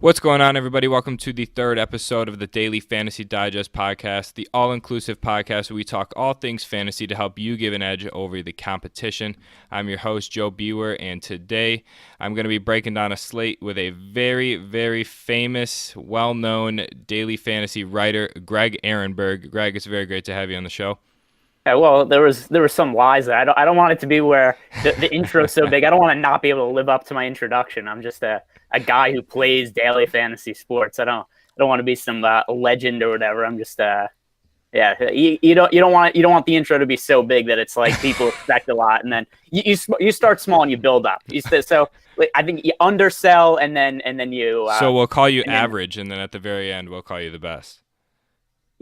What's going on, everybody? Welcome to the third episode of the Daily Fantasy Digest podcast, the all-inclusive podcast where we talk all things fantasy to help you give an edge over the competition. I'm your host, Joe Bewer, and today I'm going to be breaking down a slate with a very, very famous, well-known daily fantasy writer, Greg Ehrenberg. Greg, it's very great to have you on the show. Yeah, well, there was some lies there. I don't want it to be where the intro is so big. I don't want to not be able to live up to my introduction. I'm just a guy who plays daily fantasy sports. I don't want to be some legend or whatever. I'm just yeah. You don't want the intro to be so big that it's like people expect a lot, and then you start small and you build up. So like, I think you undersell and then you. So we'll call you average, and then at the very end we'll call you the best.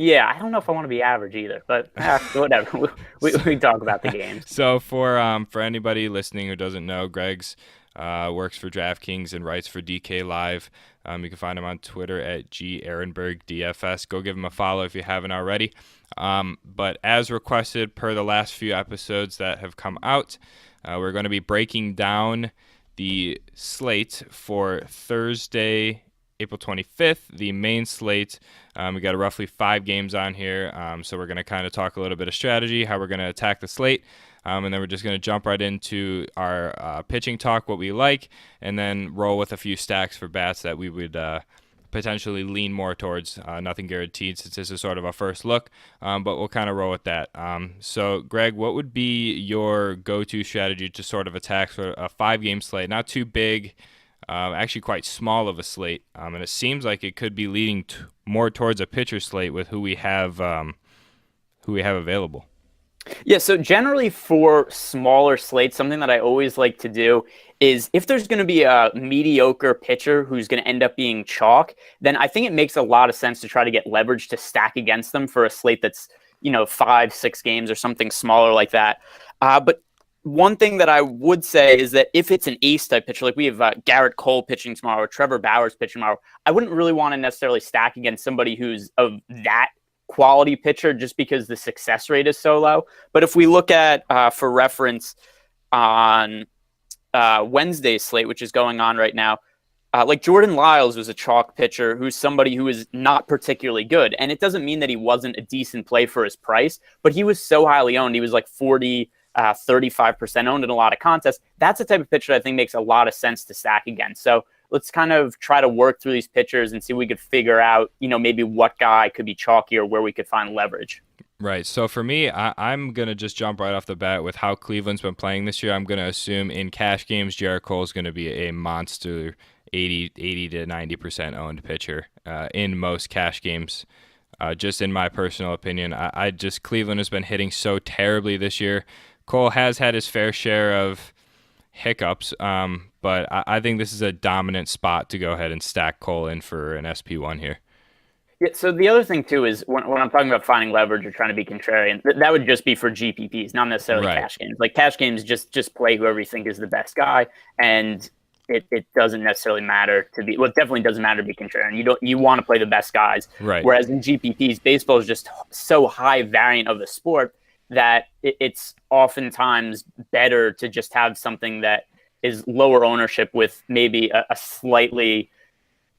Yeah, I don't know if I want to be average either, but whatever. We talk about the games. So for anybody listening who doesn't know, Greg's works for Draftkings and writes for DK Live. You can find him on Twitter at GEhrenbergDFS. Go give him a follow if you haven't already. But as requested per the last few episodes that have come out, we're going to be breaking down the slate for Thursday, April 25th, the main slate. We got roughly 5 games on here, so we're going to kind of talk a little bit of strategy, how we're going to attack the slate, and then we're just going to jump right into our pitching talk, what we like, and then roll with a few stacks for bats that we would potentially lean more towards. Nothing guaranteed since this is sort of a first look, but we'll kind of roll with that. So, Greg, what would be your go-to strategy to sort of attack for a 5-game slate? Not too big. Actually quite small of a slate, and it seems like it could be leading more towards a pitcher slate with who we have available. Yeah, so generally for smaller slates, something that I always like to do is if there's going to be a mediocre pitcher who's going to end up being chalk, then I think it makes a lot of sense to try to get leverage to stack against them for a slate that's 5-6 games or something smaller like that. But one thing that I would say is that if it's an ace type pitcher, like we have Garrett Cole pitching tomorrow or Trevor Bauer's pitching tomorrow, I wouldn't really want to necessarily stack against somebody who's of that quality pitcher just because the success rate is so low. But if we look at, for reference, on Wednesday's slate, which is going on right now, like Jordan Lyles was a chalk pitcher who's somebody who is not particularly good. And it doesn't mean that he wasn't a decent play for his price, but he was so highly owned. He was like 35% owned in a lot of contests. That's the type of pitcher that I think makes a lot of sense to stack against. So let's kind of try to work through these pitchers and see if we could figure out, maybe what guy could be chalky or where we could find leverage. Right. So for me, I'm going to just jump right off the bat with how Cleveland's been playing this year. I'm going to assume in cash games, Garrett Cole is going to be a monster 80 to 90% owned pitcher in most cash games. Just in my personal opinion, Cleveland has been hitting so terribly this year. Cole has had his fair share of hiccups, but I think this is a dominant spot to go ahead and stack Cole in for an SP1 here. Yeah, so the other thing, too, is when I'm talking about finding leverage or trying to be contrarian, that would just be for GPPs, not necessarily Right. Cash games. Like cash games, just play whoever you think is the best guy, and it doesn't necessarily matter to be. Well, it definitely doesn't matter to be contrarian. You want to play the best guys. Right. Whereas in GPPs, baseball is just so high variant of a sport that it's oftentimes better to just have something that is lower ownership with maybe a slightly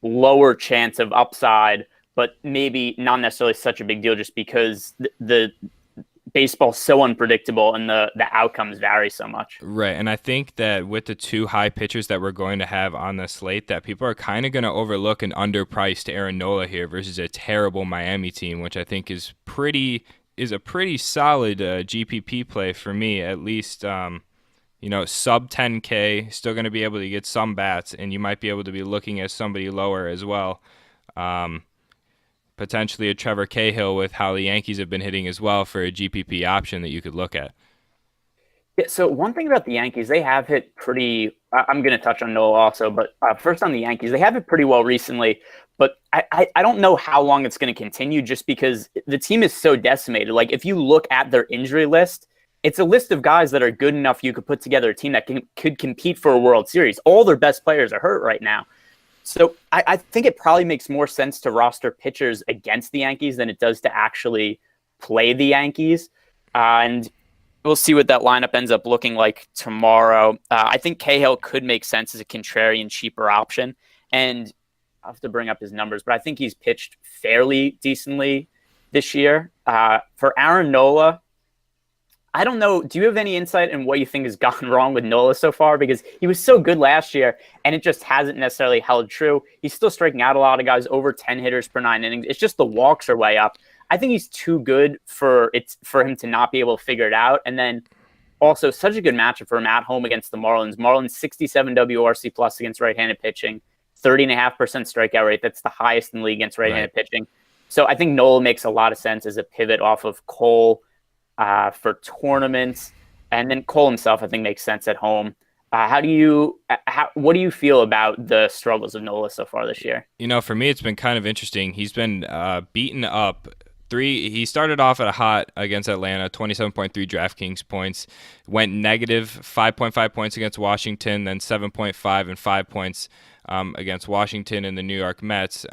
lower chance of upside, but maybe not necessarily such a big deal just because the baseball's so unpredictable and the outcomes vary so much. Right, and I think that with the 2 high pitchers that we're going to have on the slate, that people are kind of going to overlook an underpriced Aaron Nola here versus a terrible Miami team, which I think is a pretty solid GPP play for me, at least. Sub 10K, still going to be able to get some bats, and you might be able to be looking at somebody lower as well. Potentially a Trevor Cahill with how the Yankees have been hitting as well for a GPP option that you could look at. Yeah, so one thing about the Yankees, they have hit pretty – I'm going to touch on Nola also, but first on the Yankees, they have hit pretty well recently, but I don't know how long it's going to continue just because the team is so decimated. Like if you look at their injury list, it's a list of guys that are good enough you could put together a team that could compete for a World Series. All their best players are hurt right now. So I think it probably makes more sense to roster pitchers against the Yankees than it does to actually play the Yankees. And we'll see what that lineup ends up looking like tomorrow. I think Cahill could make sense as a contrarian, cheaper option. And I'll have to bring up his numbers, but I think he's pitched fairly decently this year. For Aaron Nola, I don't know. Do you have any insight in what you think has gone wrong with Nola so far? Because he was so good last year, and it just hasn't necessarily held true. He's still striking out a lot of guys, over 10 hitters per 9 innings. It's just the walks are way up. I think he's too good for him to not be able to figure it out. And then also such a good matchup for him at home against the Marlins. Marlins 67 WRC plus against right-handed pitching, 30.5% strikeout rate. That's the highest in the league against right-handed pitching. So I think Nola makes a lot of sense as a pivot off of Cole for tournaments, and then Cole himself I think makes sense at home. What do you feel about the struggles of Nola so far this year? For me, it's been kind of interesting. He's been beaten up. He started off at a hot against Atlanta, 27.3 DraftKings points, went negative 5.5 points against Washington, then 7.5 and 5 points against Washington and the New York Mets.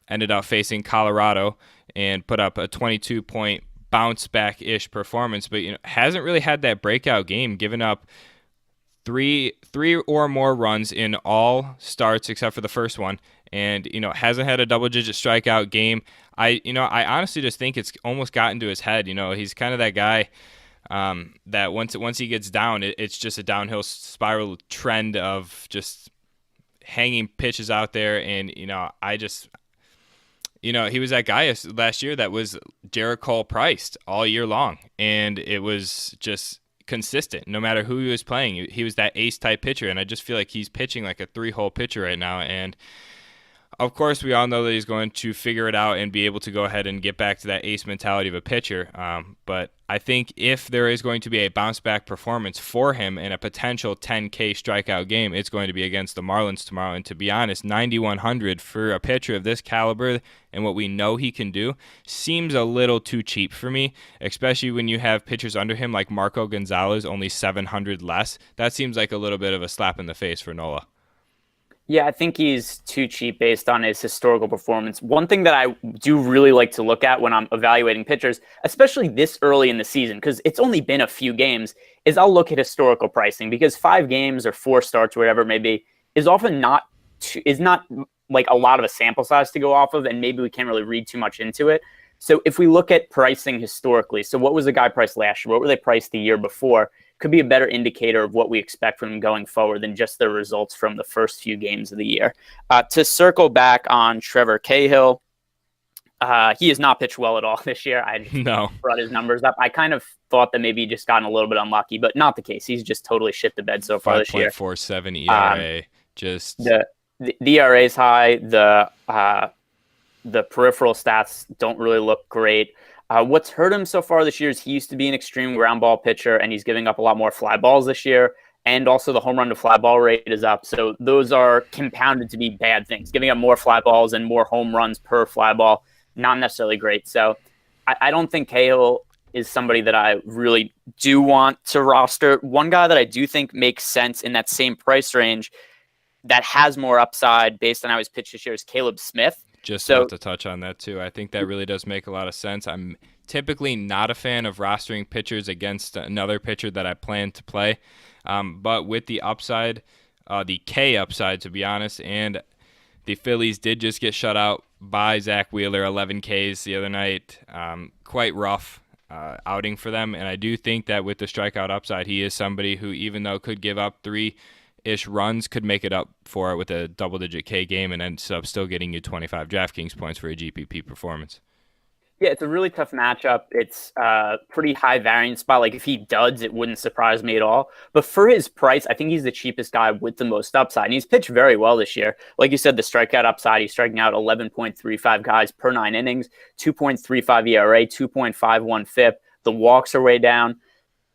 Ended up facing Colorado and put up a 22-point bounce back-ish performance, but hasn't really had that breakout game, giving up three or more runs in all starts except for the first one, and hasn't had a double-digit strikeout game. I honestly just think it's almost gotten to his head. He's kind of that guy that once he gets down, it's just a downhill spiral trend of just hanging pitches out there, and he was that guy last year that was Jarrett Cole priced all year long, and it was just consistent. No matter who he was playing, he was that ace-type pitcher, and I just feel like he's pitching like a three-hole pitcher right now, and of course, we all know that he's going to figure it out and be able to go ahead and get back to that ace mentality of a pitcher. But I think if there is going to be a bounce-back performance for him in a potential 10K strikeout game, it's going to be against the Marlins tomorrow. And to be honest, 9,100 for a pitcher of this caliber and what we know he can do seems a little too cheap for me, especially when you have pitchers under him like Marco Gonzalez, only 700 less. That seems like a little bit of a slap in the face for Nola. Yeah, I think he's too cheap based on his historical performance. One thing that I do really like to look at when I'm evaluating pitchers, especially this early in the season, because it's only been a few games, is I'll look at historical pricing, because 5 games or 4 starts, whatever it may be, is often not like a lot of a sample size to go off of, and maybe we can't really read too much into it. So if we look at pricing historically, so what was the guy priced last year? What were they priced the year before? Could be a better indicator of what we expect from them going forward than just the results from the first few games of the year. To circle back on Trevor Cahill, he has not pitched well at all this year. I just brought his numbers up. I kind of thought that maybe he just gotten a little bit unlucky, but not the case. He's just totally shit the bed so far this year. 5.47 ERA. Just the ERA is high. The peripheral stats don't really look great. What's hurt him so far this year is he used to be an extreme ground ball pitcher, and he's giving up a lot more fly balls this year. And also the home run to fly ball rate is up. So those are compounded to be bad things. Giving up more fly balls and more home runs per fly ball, not necessarily great. So I don't think Cahill is somebody that I really do want to roster. One guy that I do think makes sense in that same price range that has more upside based on how he's pitched this year is Caleb Smith. Just about to touch on that too. I think that really does make a lot of sense. I'm typically not a fan of rostering pitchers against another pitcher that I plan to play. But with the upside, the K upside to be honest, and the Phillies did just get shut out by Zach Wheeler, 11 Ks the other night. Quite rough outing for them. And I do think that with the strikeout upside, he is somebody who, even though could give up 3-ish runs, could make it up for it with a double-digit K game and ends up still getting you 25 DraftKings points for a GPP performance. Yeah, it's a really tough matchup. It's a pretty high variance spot. Like if he duds, it wouldn't surprise me at all. But for his price, I think he's the cheapest guy with the most upside. And he's pitched very well this year. Like you said, the strikeout upside, he's striking out 11.35 guys per 9 innings, 2.35 ERA, 2.51 FIP. The walks are way down.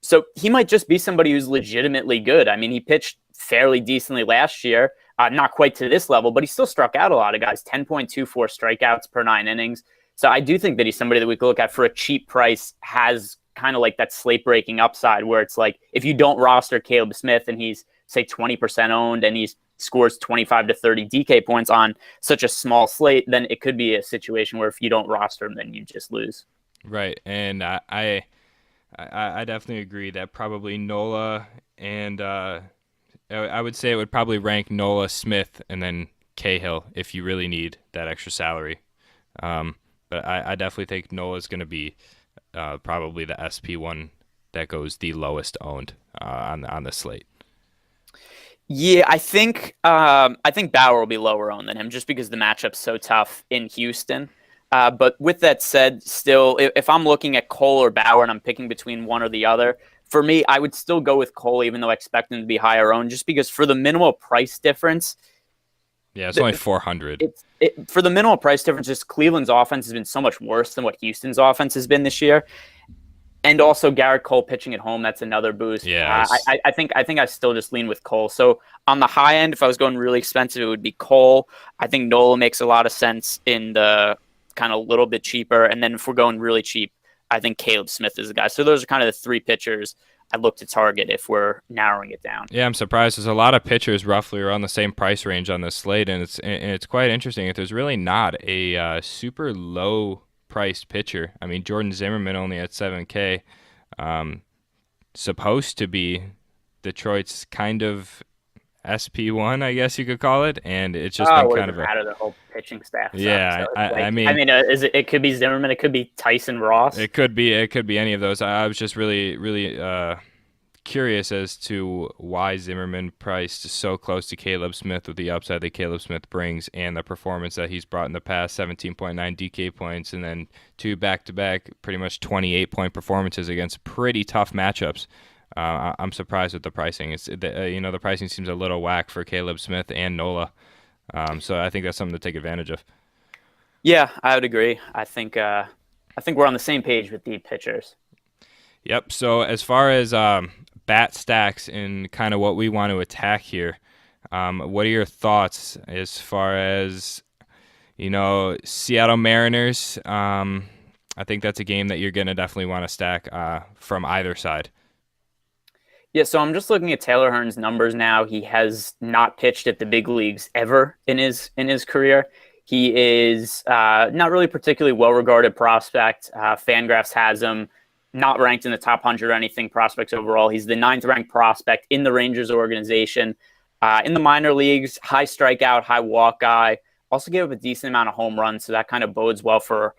So he might just be somebody who's legitimately good. I mean, he pitched fairly decently last year, not quite to this level, but he still struck out a lot of guys, 10.24 strikeouts per 9 innings. So I do think that he's somebody that we could look at for a cheap price, has kind of like that slate breaking upside where it's like, if you don't roster Caleb Smith and he's say 20% owned and he scores 25 to 30 DK points on such a small slate, then it could be a situation where if you don't roster him, then you just lose. Right. And I definitely agree that probably Nola and I would say it would probably rank Nola, Smith, and then Cahill if you really need that extra salary. But I definitely think Nola's going to be probably the SP one that goes the lowest owned on the slate. Yeah, I think Bauer will be lower owned than him just because the matchup's so tough in Houston. But with that said, still, if I'm looking at Cole or Bauer and I'm picking between one or the other, for me, I would still go with Cole, even though I expect him to be higher owned, just because for the minimal price difference, Yeah, it's only 400. for the minimal price difference, just Cleveland's offense has been so much worse than what Houston's offense has been this year. And also Garrett Cole pitching at home, that's another boost. Yeah, I think I still just lean with Cole. So on the high end, if I was going really expensive, it would be Cole. I think Nola makes a lot of sense in the kind of little bit cheaper. And then if we're going really cheap, I think Caleb Smith is the guy. So those are kind of the three pitchers I look to target if we're narrowing it down. Yeah, I'm surprised. There's a lot of pitchers roughly around the same price range on this slate, and it's quite interesting. If there's really not a super low priced pitcher. I mean, Jordan Zimmerman only at 7K, supposed to be Detroit's kind of SP1, I guess you could call it, and it's just been kind of out of the whole pitching staff. Yeah, so I mean, it could be Zimmerman, it could be Tyson Ross. It could be any of those. I was just really curious as to why Zimmerman priced so close to Caleb Smith with the upside that Caleb Smith brings and the performance that he's brought in the past, 17.9 DK points, and then two back-to-back pretty much 28-point performances against pretty tough matchups. I'm surprised with the pricing. The pricing seems a little whack for Caleb Smith and Nola. So I think that's something to take advantage of. Yeah, I would agree. I think we're on the same page with the pitchers. Yep. So as far as bat stacks and kind of what we want to attack here, what are your thoughts as far as Seattle Mariners? I think that's a game that you're gonna definitely want to stack from either side. Yeah, so I'm just looking at Taylor Hearn's numbers now. He has not pitched at the big leagues ever in his career. He is not really particularly well-regarded prospect. Fangraphs has him not ranked in the top 100 or anything prospects overall. He's the 9th-ranked prospect in the Rangers organization. In the minor leagues, high strikeout, high walk guy. Also gave up a decent amount of home runs, so that kind of bodes well for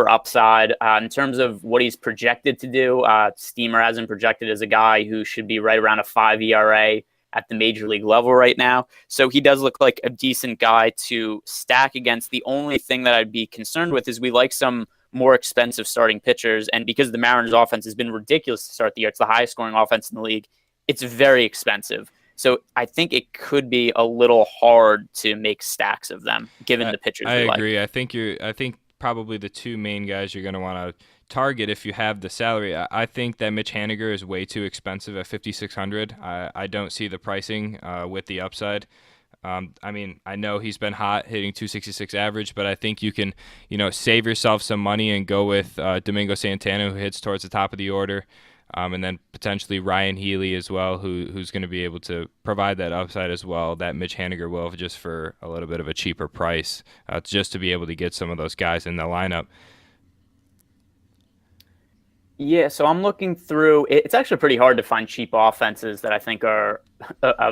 upside. In terms of what he's projected to do, Steamer has him projected as a guy who should be right around a 5 ERA at the major league level right now. So he does look like a decent guy to stack against. The only thing that I'd be concerned with is we like some more expensive starting pitchers. And because the Mariners offense has been ridiculous to start the year, it's the highest scoring offense in the league. It's very expensive. So I think it could be a little hard to make stacks of them given the pitchers. I agree. I think probably the two main guys you're going to want to target if you have the salary. I think that Mitch Haniger is way too expensive at $5,600. I don't see the pricing with the upside. I mean, I know he's been hot, hitting 266 average, but I think you can, save yourself some money and go with Domingo Santana, who hits towards the top of the order, and then potentially Ryan Healy as well, who's going to be able to provide that upside as well, that Mitch Haniger will, just for a little bit of a cheaper price, just to be able to get some of those guys in the lineup. Yeah, so I'm looking through. It's actually pretty hard to find cheap offenses that I think are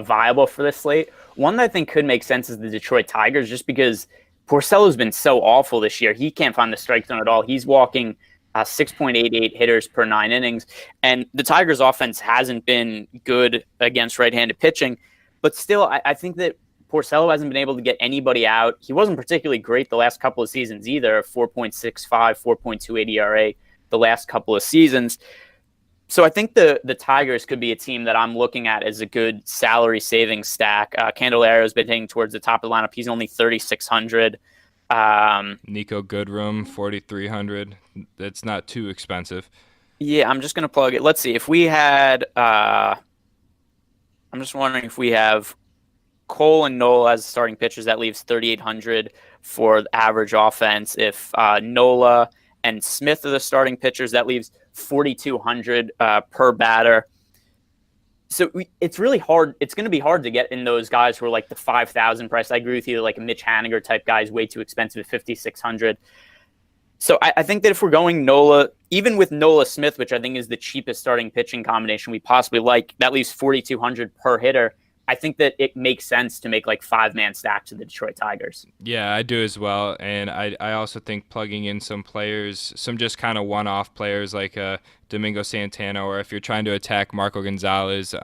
viable for this slate. One that I think could make sense is the Detroit Tigers, just because Porcello's been so awful this year. He can't find the strike zone at all. He's walking 6.88 hitters per 9 innings. And the Tigers' offense hasn't been good against right-handed pitching. But still, I think that Porcello hasn't been able to get anybody out. He wasn't particularly great the last couple of seasons either, 4.65, 4.28 ERA. The last couple of seasons. So I think the Tigers could be a team that I'm looking at as a good salary saving stack. Candelario's been hitting towards the top of the lineup. He's only 3,600. Nico Goodrum, 4,300. That's not too expensive. Yeah, I'm just going to plug it. Let's see. If we had, I'm just wondering if we have Cole and Nola as starting pitchers, that leaves 3,800 for the average offense. If Nola and Smith are the starting pitchers, that leaves 4,200 per batter. So it's really hard. It's going to be hard to get in those guys who are like the 5,000 price. I agree with you. Like a Mitch Haniger type guy is way too expensive at 5,600. So I think that if we're going Nola, even with Nola Smith, which I think is the cheapest starting pitching combination we possibly like, that leaves 4,200 per hitter. I think that it makes sense to make like 5-man stacks of the Detroit Tigers. Yeah, I do as well, and I also think plugging in some players, some just kind of one-off players like Domingo Santana, or if you're trying to attack Marco Gonzalez,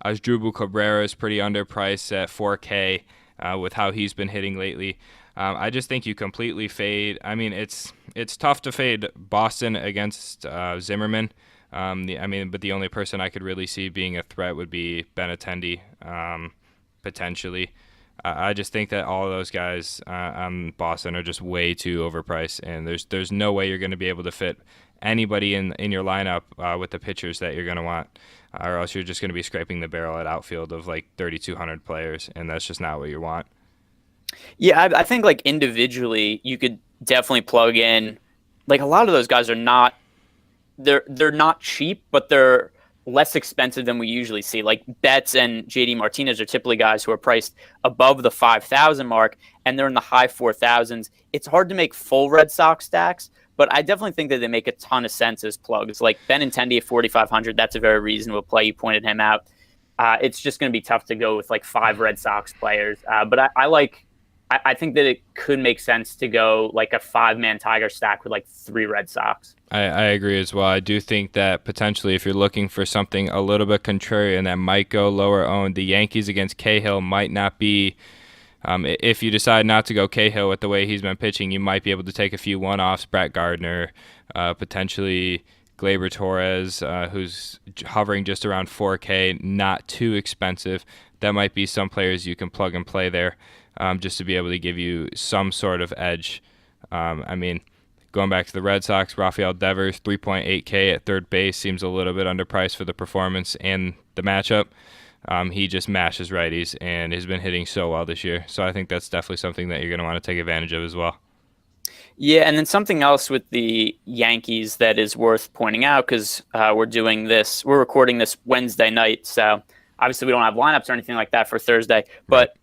Asdrubal Cabrera is pretty underpriced at 4K with how he's been hitting lately. I just think you completely fade. I mean, it's tough to fade Boston against Zimmerman. But the only person I could really see being a threat would be Benintendi, potentially. I just think that all of those guys on Boston are just way too overpriced, and there's no way you're going to be able to fit anybody in your lineup with the pitchers that you're going to want, or else you're just going to be scraping the barrel at outfield of like 3,200 players, and that's just not what you want. Yeah, I think like individually, you could definitely plug in. Like a lot of those guys are not they're not cheap, but they're less expensive than we usually see. Like Betts and JD Martinez are typically guys who are priced above the 5,000 mark, and they're in the high 4,000s. It's hard to make full Red Sox stacks, but I definitely think that they make a ton of sense as plugs. Like Benintendi at 4,500, that's a very reasonable play. You pointed him out. It's just going to be tough to go with like 5 Red Sox players, but I think that it could make sense to go like a 5-man Tiger stack with like 3 Red Sox. I agree as well. I do think that potentially if you're looking for something a little bit contrarian that might go lower owned, the Yankees against Cahill might not be. If you decide not to go Cahill with the way he's been pitching, you might be able to take a few one-offs. Brett Gardner, potentially Gleyber Torres, who's hovering just around 4K, not too expensive. That might be some players you can plug and play there. Just to be able to give you some sort of edge. Going back to the Red Sox, Rafael Devers, 3.8K at third base, seems a little bit underpriced for the performance and the matchup. He just mashes righties and has been hitting so well this year. So I think that's definitely something that you're going to want to take advantage of as well. Yeah, and then something else with the Yankees that is worth pointing out, because we're recording this Wednesday night, so obviously we don't have lineups or anything like that for Thursday, but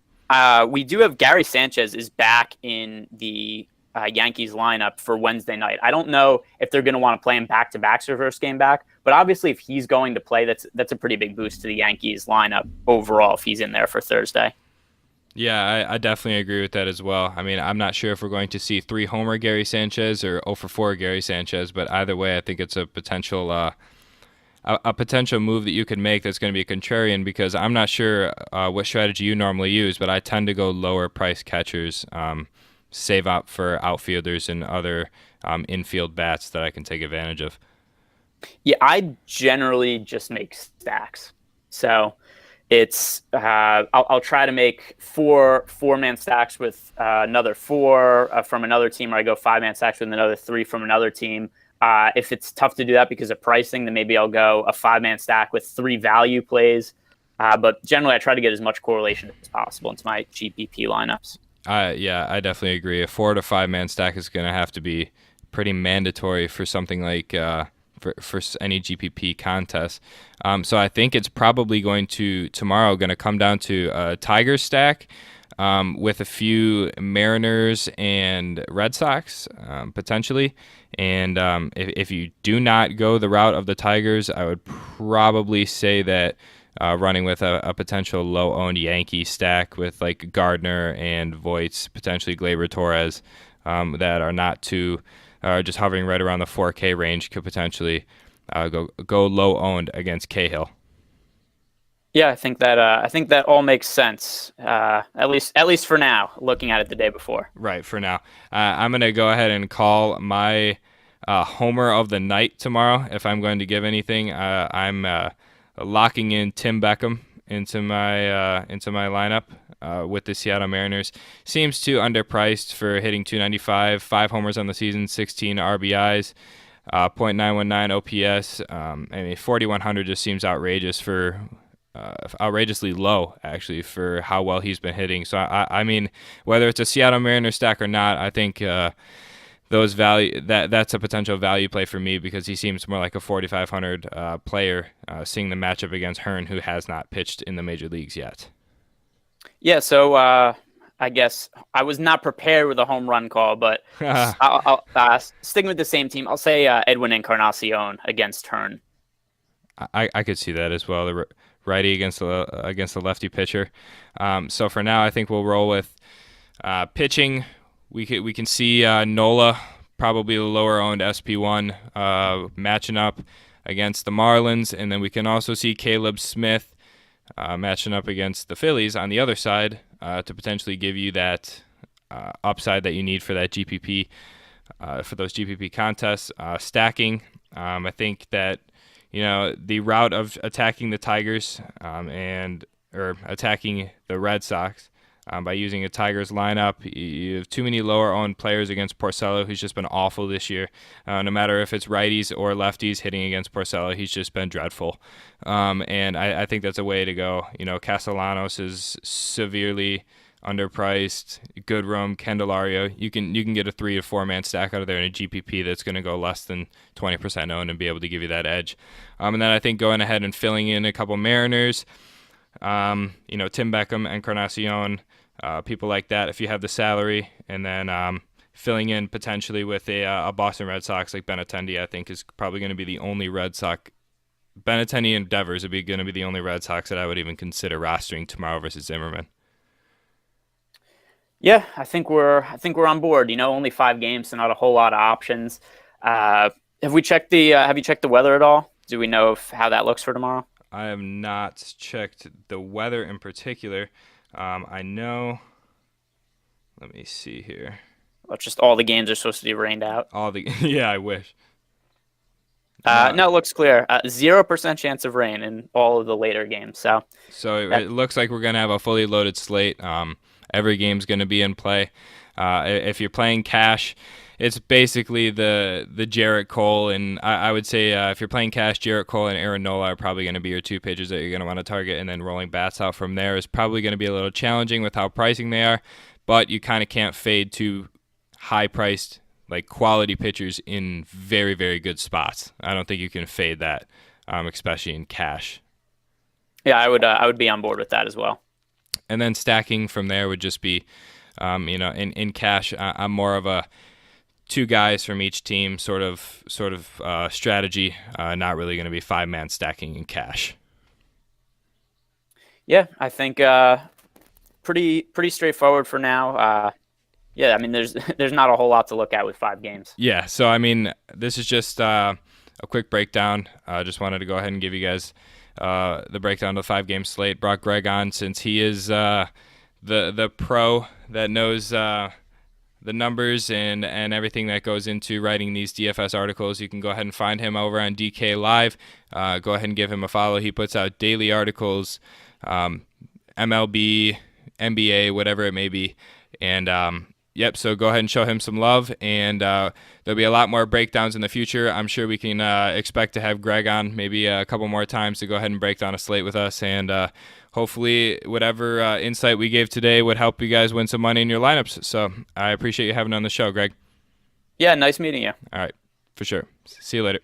we do have Gary Sanchez is back in the Yankees lineup for Wednesday night. I don't know if they're going to want to play him back-to-back for first game back, but obviously if he's going to play, that's a pretty big boost to the Yankees lineup overall if he's in there for Thursday. Yeah, I definitely agree with that as well. I mean, I'm not sure if we're going to see 3-homer Gary Sanchez or 0-for-4 Gary Sanchez, but either way, I think it's a potential move that you could make that's going to be a contrarian, because I'm not sure what strategy you normally use, but I tend to go lower price catchers, save up for outfielders and other infield bats that I can take advantage of. Yeah, I generally just make stacks. So it's I'll try to make 4-man stacks with another 4 from another team, or I go 5-man stacks with another 3 from another team. If it's tough to do that because of pricing, then maybe I'll go a 5-man stack with 3 value plays. But generally, I try to get as much correlation as possible into my GPP lineups. Yeah, I definitely agree. A 4 to 5-man stack is going to have to be pretty mandatory for something like for any GPP contest. So I think it's probably going to come down to a Tigers stack with a few Mariners and Red Sox potentially. And if you do not go the route of the Tigers, I would probably say that running with a potential low-owned Yankee stack with like Gardner and Voits, potentially Gleyber Torres, that are not too, just hovering right around the 4K range, could potentially go low-owned against Cahill. Yeah, I think that all makes sense. At least for now, looking at it the day before. Right, for now. I'm gonna go ahead and call my homer of the night tomorrow. If I'm going to give anything, I'm locking in Tim Beckham into my lineup with the Seattle Mariners. Seems too underpriced for hitting 295, 5 homers on the season, 16 RBIs, .919 OPS. 4,100 just seems outrageously low actually for how well he's been hitting. So I mean, whether it's a Seattle Mariners stack or not, I think that's a potential value play for me, because he seems more like a 4,500 player, seeing the matchup against Hearn, who has not pitched in the major leagues yet. Yeah, so I guess I was not prepared with a home run call, but I'll sticking with the same team. I'll say Edwin Encarnacion against Hearn. I could see that as well. The righty against the lefty pitcher. So for now, I think we'll roll with pitching. We can see Nola, probably the lower owned SP1, matching up against the Marlins, and then we can also see Caleb Smith matching up against the Phillies on the other side to potentially give you that upside that you need for that GPP for those GPP contests. Stacking, I think that the route of attacking the Tigers or attacking the Red Sox by using a Tigers lineup, you have too many lower-owned players against Porcello, who's just been awful this year. No matter if it's righties or lefties hitting against Porcello, he's just been dreadful. And I think that's a way to go. Castellanos is severely underpriced. Goodrum, Candelario, you can get a 3 to 4 man stack out of there in a GPP that's going to go less than 20% owned and be able to give you that edge. And then I think going ahead and filling in a couple Mariners, Tim Beckham, Encarnacion, people like that if you have the salary, and then filling in potentially with a Boston Red Sox like Benintendi, I think is probably going to be the only Red Sox. Benintendi and Devers would be going to be the only Red Sox that I would even consider rostering tomorrow versus Zimmerman. Yeah, I think we're on board. Only 5 games, so not a whole lot of options. Have you checked the weather at all? Do we know how that looks for tomorrow? I have not checked the weather in particular. I know. Let me see here. Well, just all the games are supposed to be rained out. Yeah, I wish. No, it looks clear. 0% chance of rain in all of the later games. So it looks like we're gonna have a fully loaded slate. Every game's gonna be in play. If you're playing cash, it's basically the Jarrett Cole, and I would say if you're playing cash, Jarrett Cole and Aaron Nola are probably going to be your 2 pitchers that you're going to want to target, and then rolling bats out from there is probably going to be a little challenging with how pricing they are, but you kind of can't fade too high-priced, like quality pitchers in very, very good spots. I don't think you can fade that, especially in cash. Yeah, I would be on board with that as well. And then stacking from there would just be, in cash, I'm more of a 2 guys from each team sort of strategy. Not really going to be 5-man stacking in cash. Yeah, I think pretty straightforward for now. Yeah, I mean there's not a whole lot to look at with 5 games. Yeah, so I mean this is just a quick breakdown. I just wanted to go ahead and give you guys the breakdown of the 5-game slate. Brought Greg on since he is the pro that knows the numbers and everything that goes into writing these DFS articles. You can go ahead and find him over on DK Live. Go ahead and give him a follow. He puts out daily articles, MLB, NBA, whatever it may be. And so go ahead and show him some love. And there'll be a lot more breakdowns in the future. I'm sure we can expect to have Greg on maybe a couple more times to go ahead and break down a slate with us. And hopefully whatever insight we gave today would help you guys win some money in your lineups. So I appreciate you having on the show, Greg. Yeah, nice meeting you. All right, for sure. See you later.